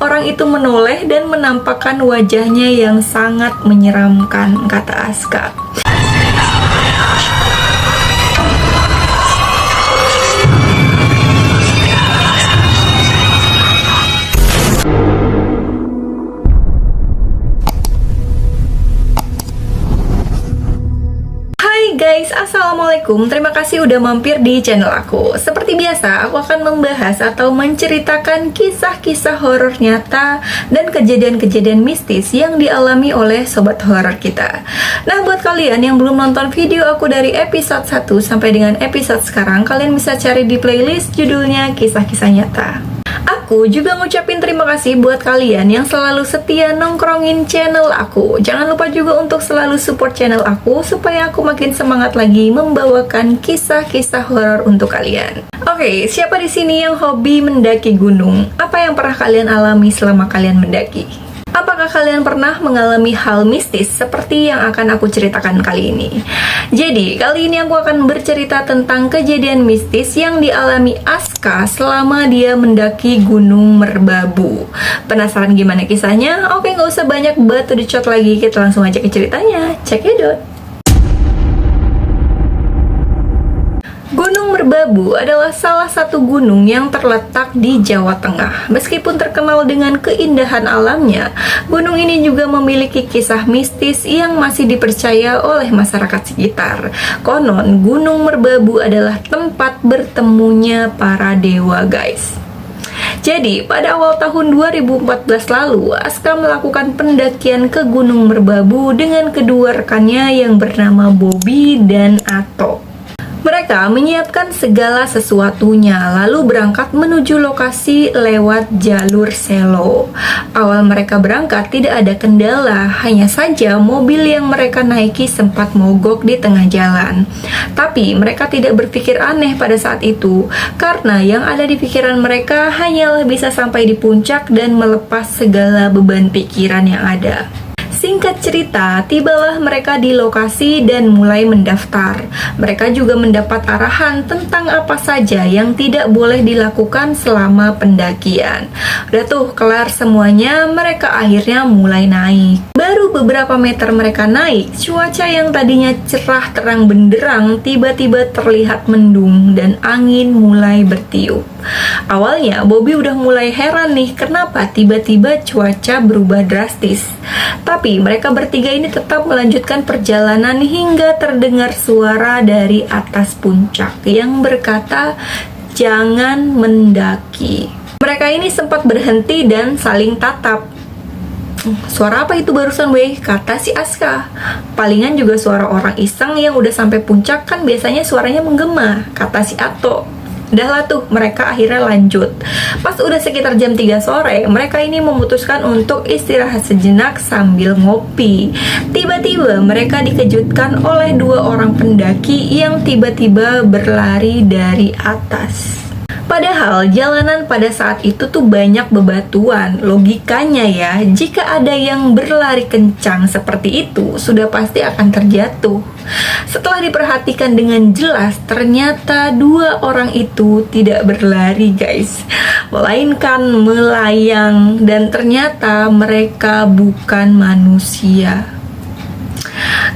orang itu menoleh dan menampakkan wajahnya yang sangat menyeramkan, kata Aska. Guys, assalamualaikum. Terima kasih udah mampir di channel aku. Seperti biasa, aku akan membahas atau menceritakan kisah-kisah horor nyata dan kejadian-kejadian mistis yang dialami oleh sobat horor kita. Nah, buat kalian yang belum nonton video aku dari episode 1 sampai dengan episode sekarang, kalian bisa cari di playlist judulnya Kisah-Kisah Nyata. Aku juga ngucapin terima kasih buat kalian yang selalu setia nongkrongin channel aku. Jangan lupa juga untuk selalu support channel aku supaya aku makin semangat lagi membawakan kisah-kisah horor untuk kalian. Oke, siapa di sini yang hobi mendaki gunung? Apa yang pernah kalian alami selama kalian mendaki? Apakah kalian pernah mengalami hal mistis seperti yang akan aku ceritakan kali ini? Jadi, kali ini aku akan bercerita tentang kejadian mistis yang dialami Aska selama dia mendaki Gunung Merbabu. Penasaran gimana kisahnya? Oke, nggak usah banyak batu dicot lagi, kita langsung aja ke ceritanya. Cekidot! Gunung Merbabu adalah salah satu gunung yang terletak di Jawa Tengah. Meskipun terkenal dengan keindahan alamnya, gunung ini juga memiliki kisah mistis yang masih dipercaya oleh masyarakat sekitar. Konon, Gunung Merbabu adalah tempat bertemunya para dewa, guys. Jadi, pada awal tahun 2014 lalu, Aska melakukan pendakian ke Gunung Merbabu dengan kedua rekannya yang bernama Bobby dan Ato. Mereka menyiapkan segala sesuatunya, lalu berangkat menuju lokasi lewat jalur selo. Awal mereka berangkat tidak ada kendala, hanya saja mobil yang mereka naiki sempat mogok di tengah jalan. Tapi mereka tidak berpikir aneh pada saat itu, karena yang ada di pikiran mereka hanyalah bisa sampai di puncak dan melepas segala beban pikiran yang ada. Singkat cerita, tibalah mereka di lokasi dan mulai mendaftar. Mereka juga mendapat arahan tentang apa saja yang tidak boleh dilakukan selama pendakian. Udah tuh, kelar semuanya, mereka akhirnya mulai naik. Baru beberapa meter mereka naik, cuaca yang tadinya cerah terang benderang tiba-tiba terlihat mendung dan angin mulai bertiup. Awalnya, Bobby udah mulai heran nih, kenapa tiba-tiba cuaca berubah drastis. Tapi mereka bertiga ini tetap melanjutkan perjalanan hingga terdengar suara dari atas puncak yang berkata, "Jangan mendaki." Mereka ini sempat berhenti dan saling tatap. "Suara apa itu barusan, weh?" kata si Aska. "Palingan juga suara orang iseng yang udah sampai puncak, kan biasanya suaranya menggema," kata si Ato. Udahlah tuh, mereka akhirnya lanjut. Pas udah sekitar jam 3 sore, mereka ini memutuskan untuk istirahat sejenak sambil ngopi. Tiba-tiba mereka dikejutkan oleh dua orang pendaki yang tiba-tiba berlari dari atas. Padahal jalanan pada saat itu tuh banyak bebatuan. Logikanya ya, jika ada yang berlari kencang seperti itu, sudah pasti akan terjatuh. Setelah diperhatikan dengan jelas, ternyata dua orang itu tidak berlari, guys, melainkan melayang. Dan ternyata mereka bukan manusia.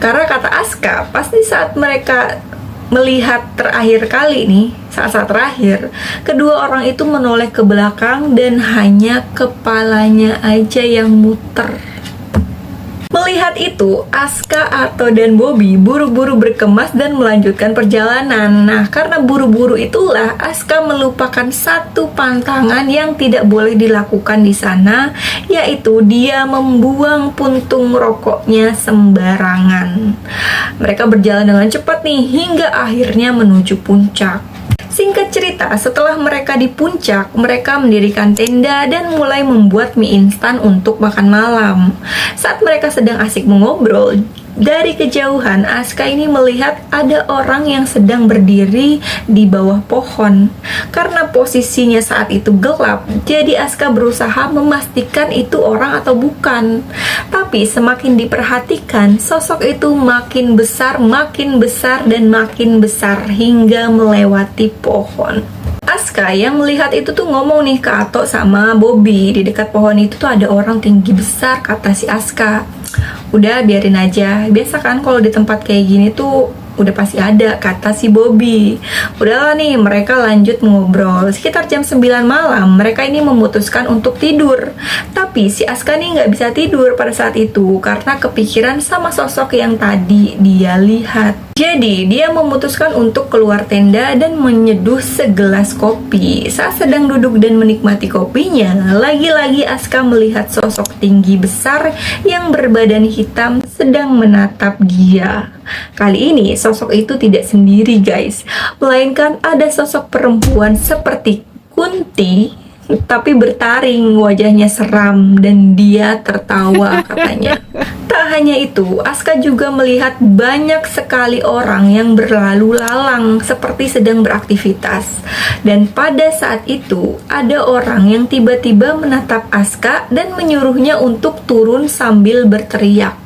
Karena kata Aska, pasti saat mereka melihat terakhir kali nih, saat-saat terakhir, kedua orang itu menoleh ke belakang dan hanya kepalanya aja yang muter. Melihat itu, Aska, Ato, dan Bobby buru-buru berkemas dan melanjutkan perjalanan. Nah, karena buru-buru itulah Aska melupakan satu pantangan yang tidak boleh dilakukan di sana, yaitu dia membuang puntung rokoknya sembarangan. Mereka berjalan dengan cepat nih hingga akhirnya menuju puncak. Singkat cerita, setelah mereka di puncak, mereka mendirikan tenda dan mulai membuat mie instan untuk makan malam. Saat mereka sedang asik mengobrol, dari kejauhan Aska ini melihat ada orang yang sedang berdiri di bawah pohon. Karena posisinya saat itu gelap, jadi Aska berusaha memastikan itu orang atau bukan. Tapi semakin diperhatikan, sosok itu makin besar dan makin besar hingga melewati pohon. Aska yang melihat itu tuh ngomong nih ke Ato sama Bobby, di dekat pohon itu tuh ada orang tinggi besar, kata si Aska. Udah biarin aja, biasa kan kalau di tempat kayak gini tuh udah pasti ada, kata si Bobby. Udahlah nih, mereka lanjut ngobrol. Sekitar jam 9 malam, mereka ini memutuskan untuk tidur. Tapi si Aska nih nggak bisa tidur pada saat itu karena kepikiran sama sosok yang tadi dia lihat. Jadi, dia memutuskan untuk keluar tenda dan menyeduh segelas kopi. Saat sedang duduk dan menikmati kopinya, lagi-lagi Aska melihat sosok tinggi besar yang berbadan hitam sedang menatap dia. Kali ini, sosok itu tidak sendiri, guys. Melainkan ada sosok perempuan seperti Kunti, tapi bertaring, wajahnya seram, dan dia tertawa, katanya. Tak hanya itu, Aska juga melihat banyak sekali orang yang berlalu lalang seperti sedang beraktivitas. Dan pada saat itu, ada orang yang tiba-tiba menatap Aska dan menyuruhnya untuk turun sambil berteriak.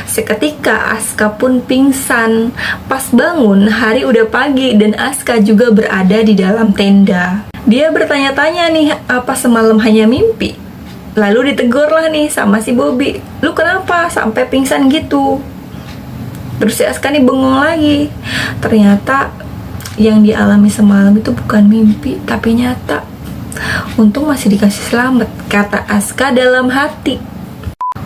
Seketika Aska pun pingsan. Pas bangun, hari udah pagi dan Aska juga berada di dalam tenda. Dia bertanya-tanya nih, apa semalam hanya mimpi? Lalu ditegurlah nih sama si Bobby, lu kenapa sampai pingsan gitu? Terus si Aska nih bengong lagi. Ternyata yang dialami semalam itu bukan mimpi, tapi nyata. Untung masih dikasih selamat, kata Aska dalam hati.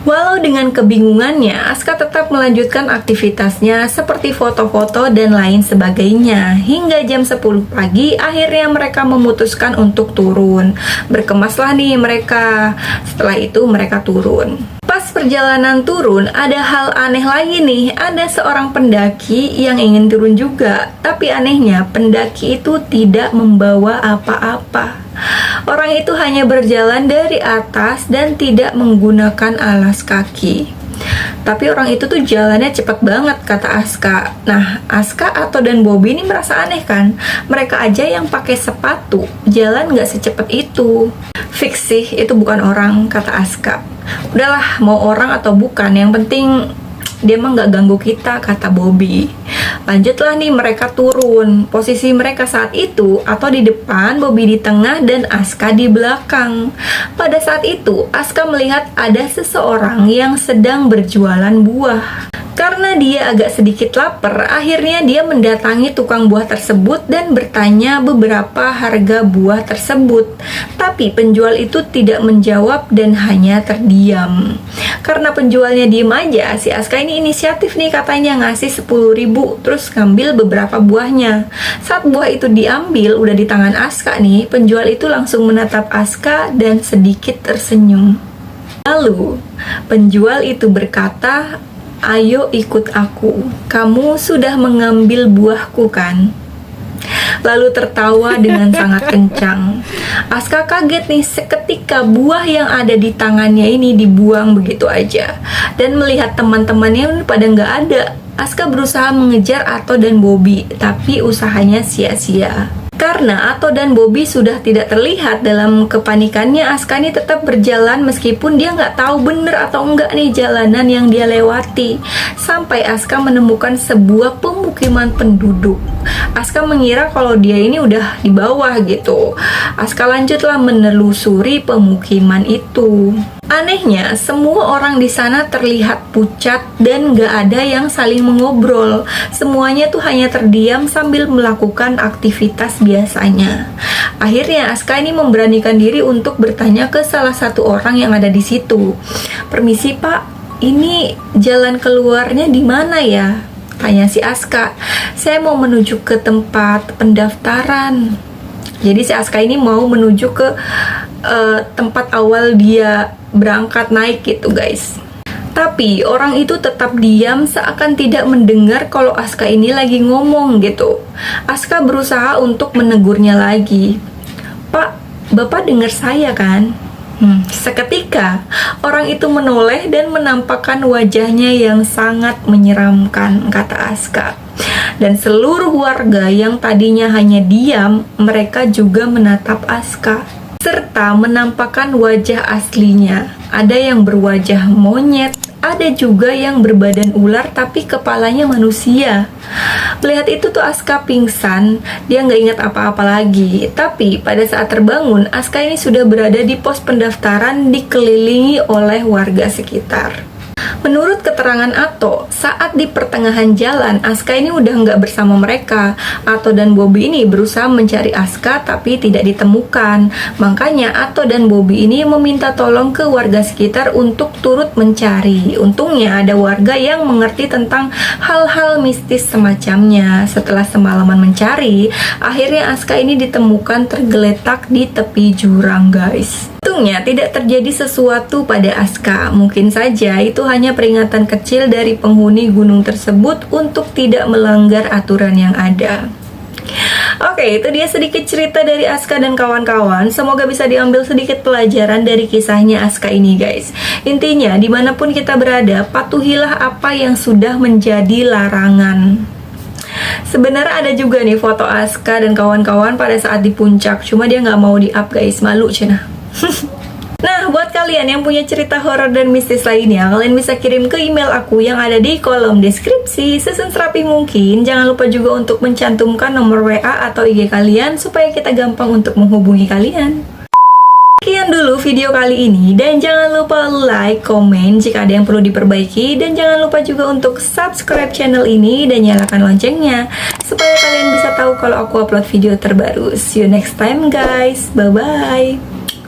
Walau dengan kebingungannya, Aska tetap melanjutkan aktivitasnya seperti foto-foto dan lain sebagainya. Hingga jam 10 pagi, akhirnya mereka memutuskan untuk turun. Berkemaslah nih mereka. Setelah itu mereka turun. Pas perjalanan turun, ada hal aneh lagi nih. Ada seorang pendaki yang ingin turun juga. Tapi anehnya, pendaki itu tidak membawa apa-apa. Orang itu hanya berjalan dari atas dan tidak menggunakan alas kaki. Tapi orang itu tuh jalannya cepat banget, kata Aska. Nah, Aska, Ato, dan Bobby ini merasa aneh kan? Mereka aja yang pakai sepatu, jalan nggak secepat itu. Fix sih, itu bukan orang, kata Aska. Udahlah, mau orang atau bukan, yang penting dia mah nggak ganggu kita, kata Bobby. Lanjutlah nih mereka turun. Posisi mereka saat itu, Ato di depan, Bobby di tengah, dan Aska di belakang. Pada saat itu, Aska melihat ada seseorang yang sedang berjualan buah. Karena dia agak sedikit lapar, akhirnya dia mendatangi tukang buah tersebut dan bertanya beberapa harga buah tersebut. Tapi penjual itu tidak menjawab dan hanya terdiam. Karena penjualnya diem aja, si Aska ini inisiatif nih, katanya ngasih 10.000, terus ngambil beberapa buahnya. Saat buah itu diambil, udah di tangan Aska nih, penjual itu langsung menatap Aska dan sedikit tersenyum. Lalu, penjual itu berkata, "Ayo ikut aku, kamu sudah mengambil buahku kan?" Lalu tertawa dengan sangat kencang. Aska kaget nih, seketika buah yang ada di tangannya ini dibuang begitu aja. Dan melihat teman-temannya pada nggak ada, Aska berusaha mengejar Ato dan Bobby, tapi usahanya sia-sia. Karena Ato dan Bobby sudah tidak terlihat, dalam kepanikannya Aska ini tetap berjalan meskipun dia nggak tahu bener atau enggak nih jalanan yang dia lewati. Sampai Aska menemukan sebuah pemukiman penduduk. Aska mengira kalau dia ini udah di bawah gitu. Aska lanjutlah menelusuri pemukiman itu. Anehnya, semua orang di sana terlihat pucat dan gak ada yang saling mengobrol. Semuanya tuh hanya terdiam sambil melakukan aktivitas biasanya. Akhirnya Aska ini memberanikan diri untuk bertanya ke salah satu orang yang ada di situ. "Permisi Pak, ini jalan keluarnya di mana ya?" tanya si Aska. "Saya mau menuju ke tempat pendaftaran." Jadi si Aska ini mau menuju ke tempat awal dia berangkat naik gitu guys. Tapi orang itu tetap diam seakan tidak mendengar kalau Aska ini lagi ngomong gitu. Aska berusaha untuk menegurnya lagi. "Pak, Bapak dengar saya kan?" Seketika orang itu menoleh dan menampakkan wajahnya yang sangat menyeramkan, kata Aska. Dan seluruh warga yang tadinya hanya diam, mereka juga menatap Aska serta menampakkan wajah aslinya. Ada yang berwajah monyet, ada juga yang berbadan ular tapi kepalanya manusia. Melihat itu tuh Aska pingsan, dia nggak ingat apa-apa lagi. Tapi pada saat terbangun, Aska ini sudah berada di pos pendaftaran dikelilingi oleh warga sekitar. Menurut keterangan Ato, saat di pertengahan jalan, Aska ini udah nggak bersama mereka. Ato dan Bobby ini berusaha mencari Aska tapi tidak ditemukan. Makanya Ato dan Bobby ini meminta tolong ke warga sekitar untuk turut mencari. Untungnya ada warga yang mengerti tentang hal-hal mistis semacamnya. Setelah semalaman mencari, akhirnya Aska ini ditemukan tergeletak di tepi jurang, guys. Untungnya tidak terjadi sesuatu pada Aska. Mungkin saja itu hanya peringatan kecil dari penghuni gunung tersebut untuk tidak melanggar aturan yang ada. Oke, itu dia sedikit cerita dari Aska dan kawan-kawan. Semoga bisa diambil sedikit pelajaran dari kisahnya Aska ini, guys. Intinya, dimanapun kita berada, patuhilah apa yang sudah menjadi larangan. Sebenarnya ada juga nih foto Aska dan kawan-kawan pada saat di puncak. Cuma dia nggak mau di-up, guys. Malu, cenah. Nah, buat kalian yang punya cerita horor dan mistis lainnya, kalian bisa kirim ke email aku yang ada di kolom deskripsi. Susun serapi mungkin. Jangan lupa juga untuk mencantumkan nomor WA atau IG kalian supaya kita gampang untuk menghubungi kalian. Sekian dulu video kali ini, dan jangan lupa like, komen jika ada yang perlu diperbaiki, dan jangan lupa juga untuk subscribe channel ini dan nyalakan loncengnya supaya kalian bisa tahu kalau aku upload video terbaru. See you next time, guys. Bye-bye.